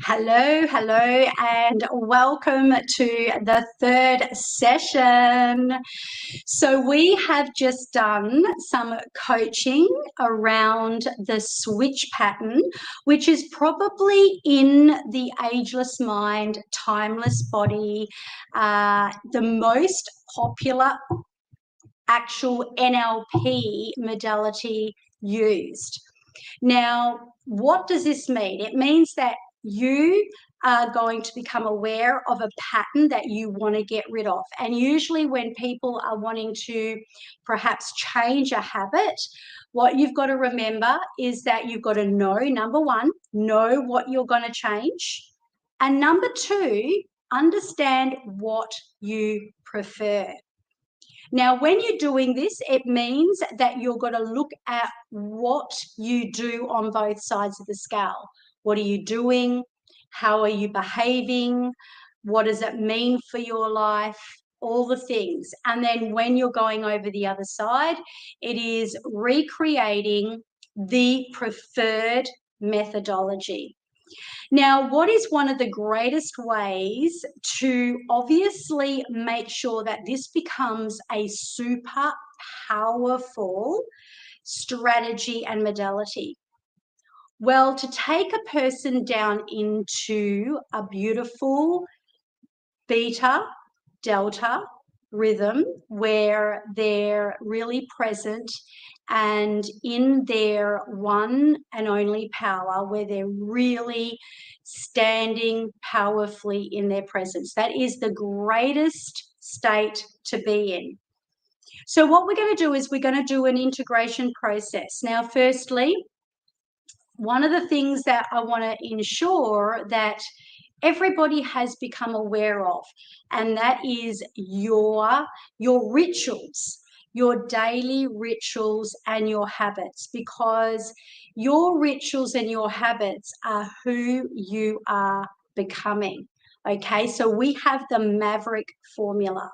Hello, hello, and welcome to the third session. So, we have just done some coaching around the switch pattern, which is probably in the ageless mind, timeless body, the most popular actual NLP modality used. Now, what does this mean? It means that you are going to become aware of a pattern that you want to get rid of. And usually, when people are wanting to perhaps change a habit, what you've got to remember is that you've got to know, number one, know what you're going to change. And number two, understand what you prefer. Now, when you're doing this, it means that you're going to look at what you do on both sides of the scale. What are you doing? How are you behaving? What does it mean for your life? All the things. And then when you're going over the other side, it is recreating the preferred methodology. Now, what is one of the greatest ways to obviously make sure that this becomes a super powerful strategy and modality? Well, to take a person down into a beautiful beta, delta rhythm where they're really present and in their one and only power, where they're really standing powerfully in their presence. That is the greatest state to be in. So what we're going to do is we're going to do an integration process. Now, firstly, one of the things that I want to ensure that everybody has become aware of, and that is your rituals, your daily rituals and your habits, because your rituals and your habits are who you are becoming. Okay, so we have the Maverick formula.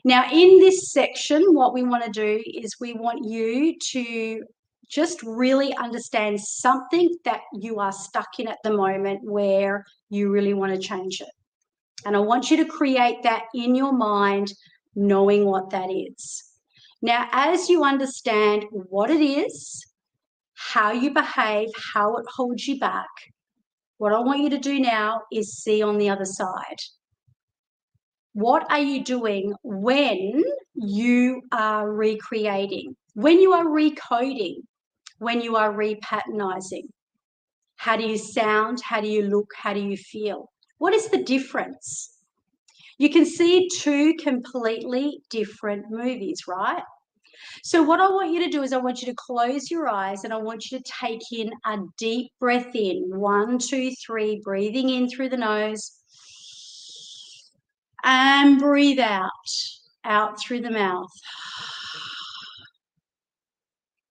Now, in this section, what we want to do is we want you to just really understand something that you are stuck in at the moment where you really want to change it. And I want you to create that in your mind, knowing what that is. Now, as you understand what it is, how you behave, how it holds you back, what I want you to do now is see on the other side. What are you doing when you are recreating, when you are recoding, when you are repatternizing? How do you sound? How do you look? How do you feel? What is the difference? You can see two completely different movies, right? So what I want you to do is I want you to close your eyes and I want you to take in a deep breath in. 1, 2, 3, breathing in through the nose. And breathe out through the mouth.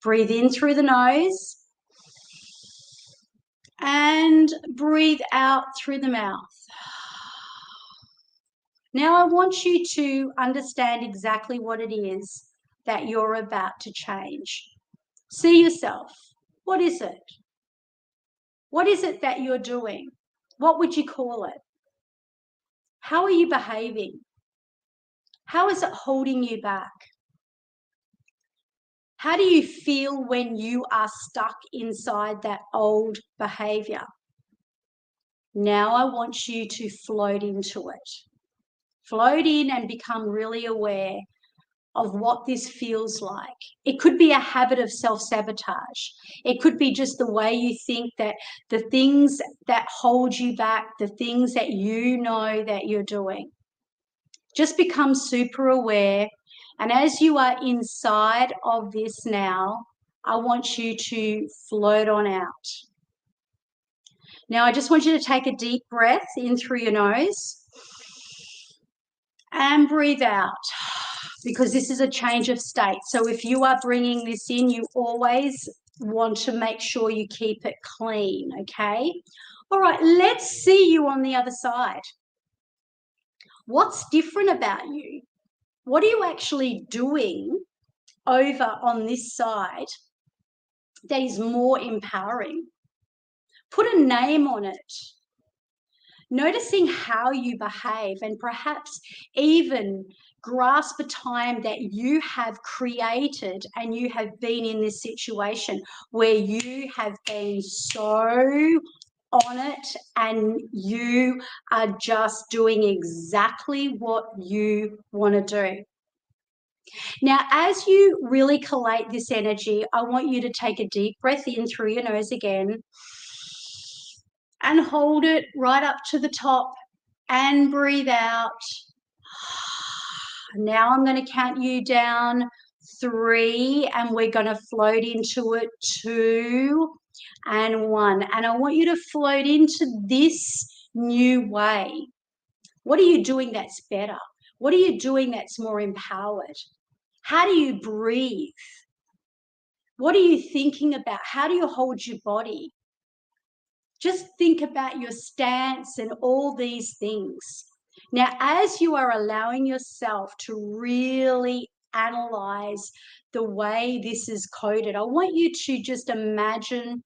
Breathe in through the nose and breathe out through the mouth. Now I want you to understand exactly what it is that you're about to change. See yourself. What is it? What is it that you're doing? What would you call it? How are you behaving? How is it holding you back? How do you feel when you are stuck inside that old behavior? Now I want you to float into it. Float in and become really aware of what this feels like. It could be a habit of self-sabotage. It could be just the way you think, that the things that hold you back, the things that you know that you're doing. Just become super aware. And as you are inside of this now, I want you to float on out. Now, I just want you to take a deep breath in through your nose and breathe out, because this is a change of state. So if you are bringing this in, you always want to make sure you keep it clean, okay? All right, let's see you on the other side. What's different about you? What are you actually doing over on this side that is more empowering? Put a name on it. Noticing how you behave, and perhaps even grasp a time that you have created and you have been in this situation where you have been so on it and you are just doing exactly what you want to do. Now, as you really collate this energy, I want you to take a deep breath in through your nose again and hold it right up to the top and breathe out. Now I'm going to count you down 3 and we're going to float into it 2 and 1. And I want you to float into this new way. What are you doing that's better? What are you doing that's more empowered? How do you breathe? What are you thinking about? How do you hold your body? Just think about your stance and all these things. Now, as you are allowing yourself to really analyze the way this is coded, I want you to just imagine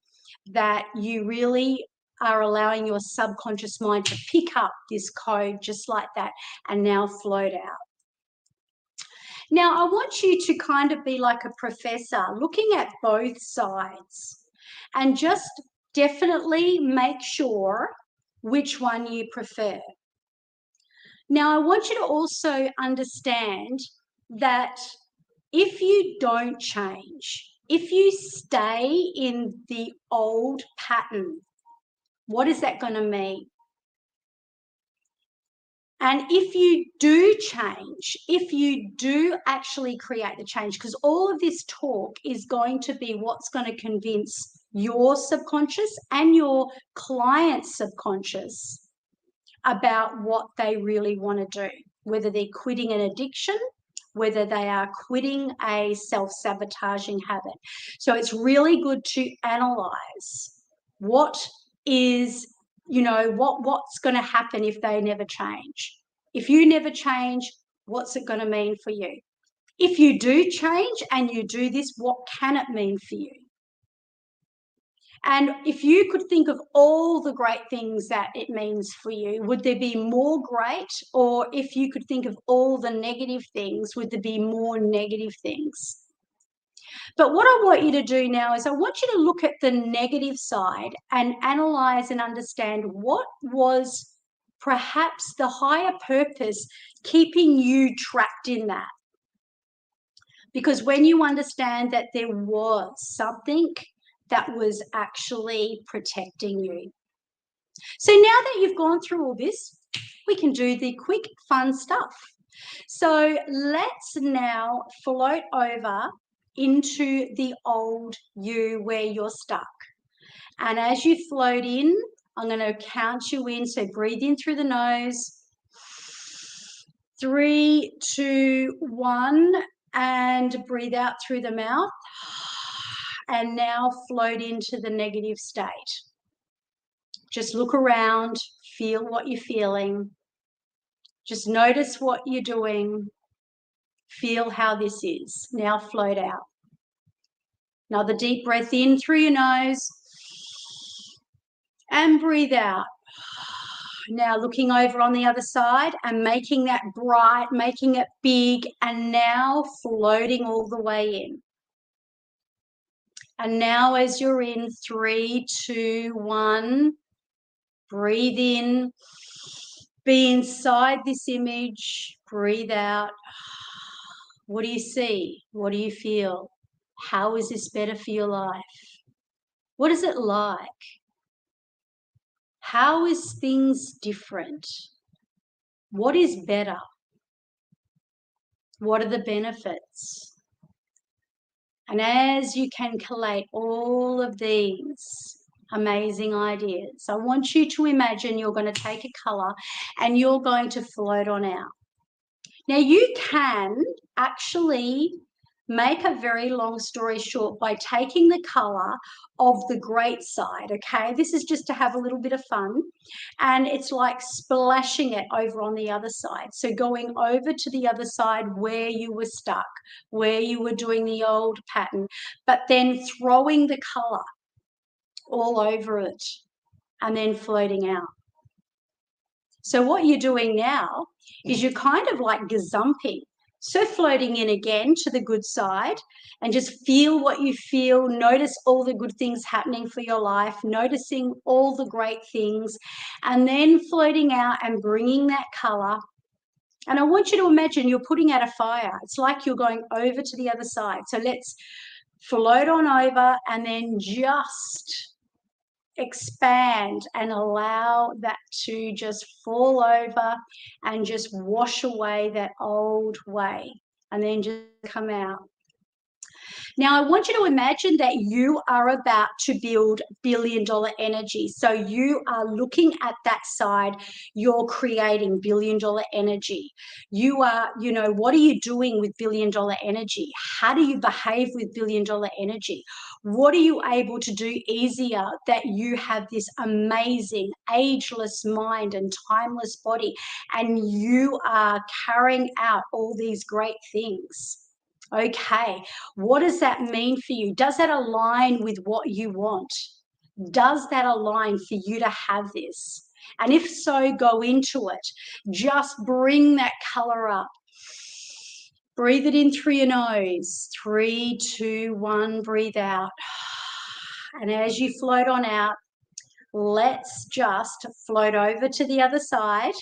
that you really are allowing your subconscious mind to pick up this code just like that and now float out. Now, I want you to kind of be like a professor, looking at both sides and just definitely make sure which one you prefer. Now, I want you to also understand that if you don't change, if you stay in the old pattern, what is that going to mean? And if you do change, if you do actually create the change, because all of this talk is going to be what's going to convince your subconscious and your client's subconscious about what they really want to do, whether they're quitting an addiction, whether they are quitting a self-sabotaging habit. So it's really good to analyze what is, what's going to happen if they never change. If you never change, what's it going to mean for you? If you do change and you do this, what can it mean for you? And if you could think of all the great things that it means for you, would there be more great? Or if you could think of all the negative things, would there be more negative things? But what I want you to do now is I want you to look at the negative side and analyze and understand what was perhaps the higher purpose keeping you trapped in that. Because when you understand that there was something that was actually protecting you. So now that you've gone through all this, we can do the quick, fun stuff. So let's now float over into the old you where you're stuck. And as you float in, I'm going to count you in. So breathe in through the nose. 3, 2, 1, and breathe out through the mouth. And now float into the negative state. Just look around, feel what you're feeling. Just notice what you're doing. Feel how this is. Now float out. Another deep breath in through your nose and breathe out. Now looking over on the other side and making that bright, making it big, and now floating all the way in. And now as you're in, 3, 2, 1, breathe in, be inside this image, breathe out. What do you see? What do you feel? How is this better for your life? What is it like? How is things different? What is better? What are the benefits? And as you can collate all of these amazing ideas, I want you to imagine you're going to take a colour and you're going to float on out. Now, you can actually make a very long story short by taking the colour of the great side, okay? This is just to have a little bit of fun. And it's like splashing it over on the other side. So going over to the other side where you were stuck, where you were doing the old pattern, but then throwing the colour all over it. and then floating out. So what you're doing now is you're kind of like gazumping. So floating in again to the good side and just feel what you feel. Notice all the good things happening for your life, noticing all the great things, and then floating out and bringing that color. And I want you to imagine you're putting out a fire. It's like you're going over to the other side. So let's float on over and then just expand and allow that to just fall over and just wash away that old way and then just come out. Now, I want you to imagine that you are about to build billion-dollar energy. So you are looking at that side, you're creating billion-dollar energy. You are, what are you doing with billion-dollar energy? How do you behave with billion-dollar energy? What are you able to do easier that you have this amazing, ageless mind and timeless body, and you are carrying out all these great things? Okay, what does that mean for you? Does that align with what you want? Does that align for you to have this? And if so, go into it. Just bring that color up. Breathe it in through your nose. 3, 2, 1, breathe out. And as you float on out, let's just float over to the other side.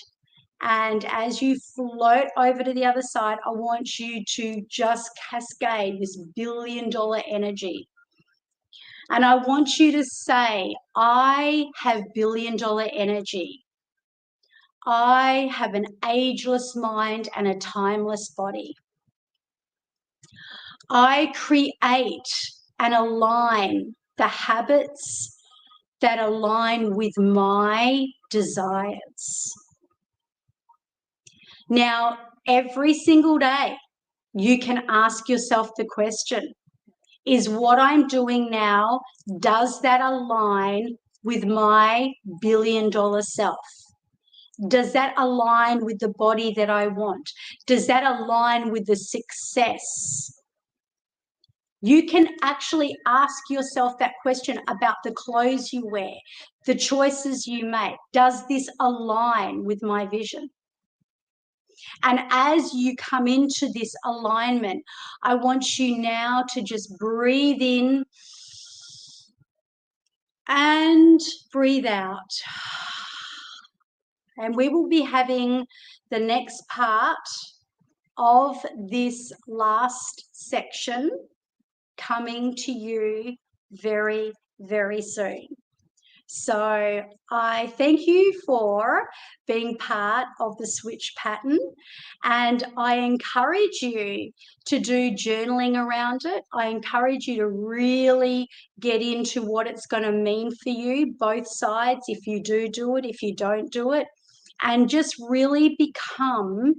And as you float over to the other side, I want you to just cascade this billion-dollar energy. And I want you to say, I have billion-dollar energy. I have an ageless mind and a timeless body. I create and align the habits that align with my desires. Now, every single day, you can ask yourself the question, is what I'm doing now, does that align with my billion-dollar self? Does that align with the body that I want? Does that align with the success? You can actually ask yourself that question about the clothes you wear, the choices you make. Does this align with my vision? And as you come into this alignment, I want you now to just breathe in and breathe out. And we will be having the next part of this last section coming to you very, very soon. So I thank you for being part of the switch pattern, and I encourage you to do journaling around it. I encourage you to really get into what it's going to mean for you, both sides, if you do it, if you don't do it, and just really become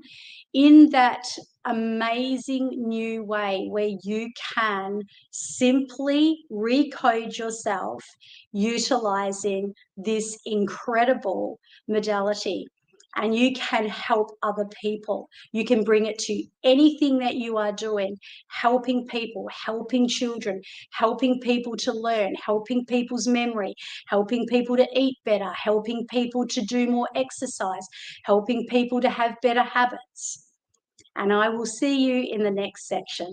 in that amazing new way where you can simply recode yourself utilizing this incredible modality. And you can help other people. You can bring it to anything that you are doing, helping people, helping children, helping people to learn, helping people's memory, helping people to eat better, helping people to do more exercise, helping people to have better habits. And I will see you in the next section.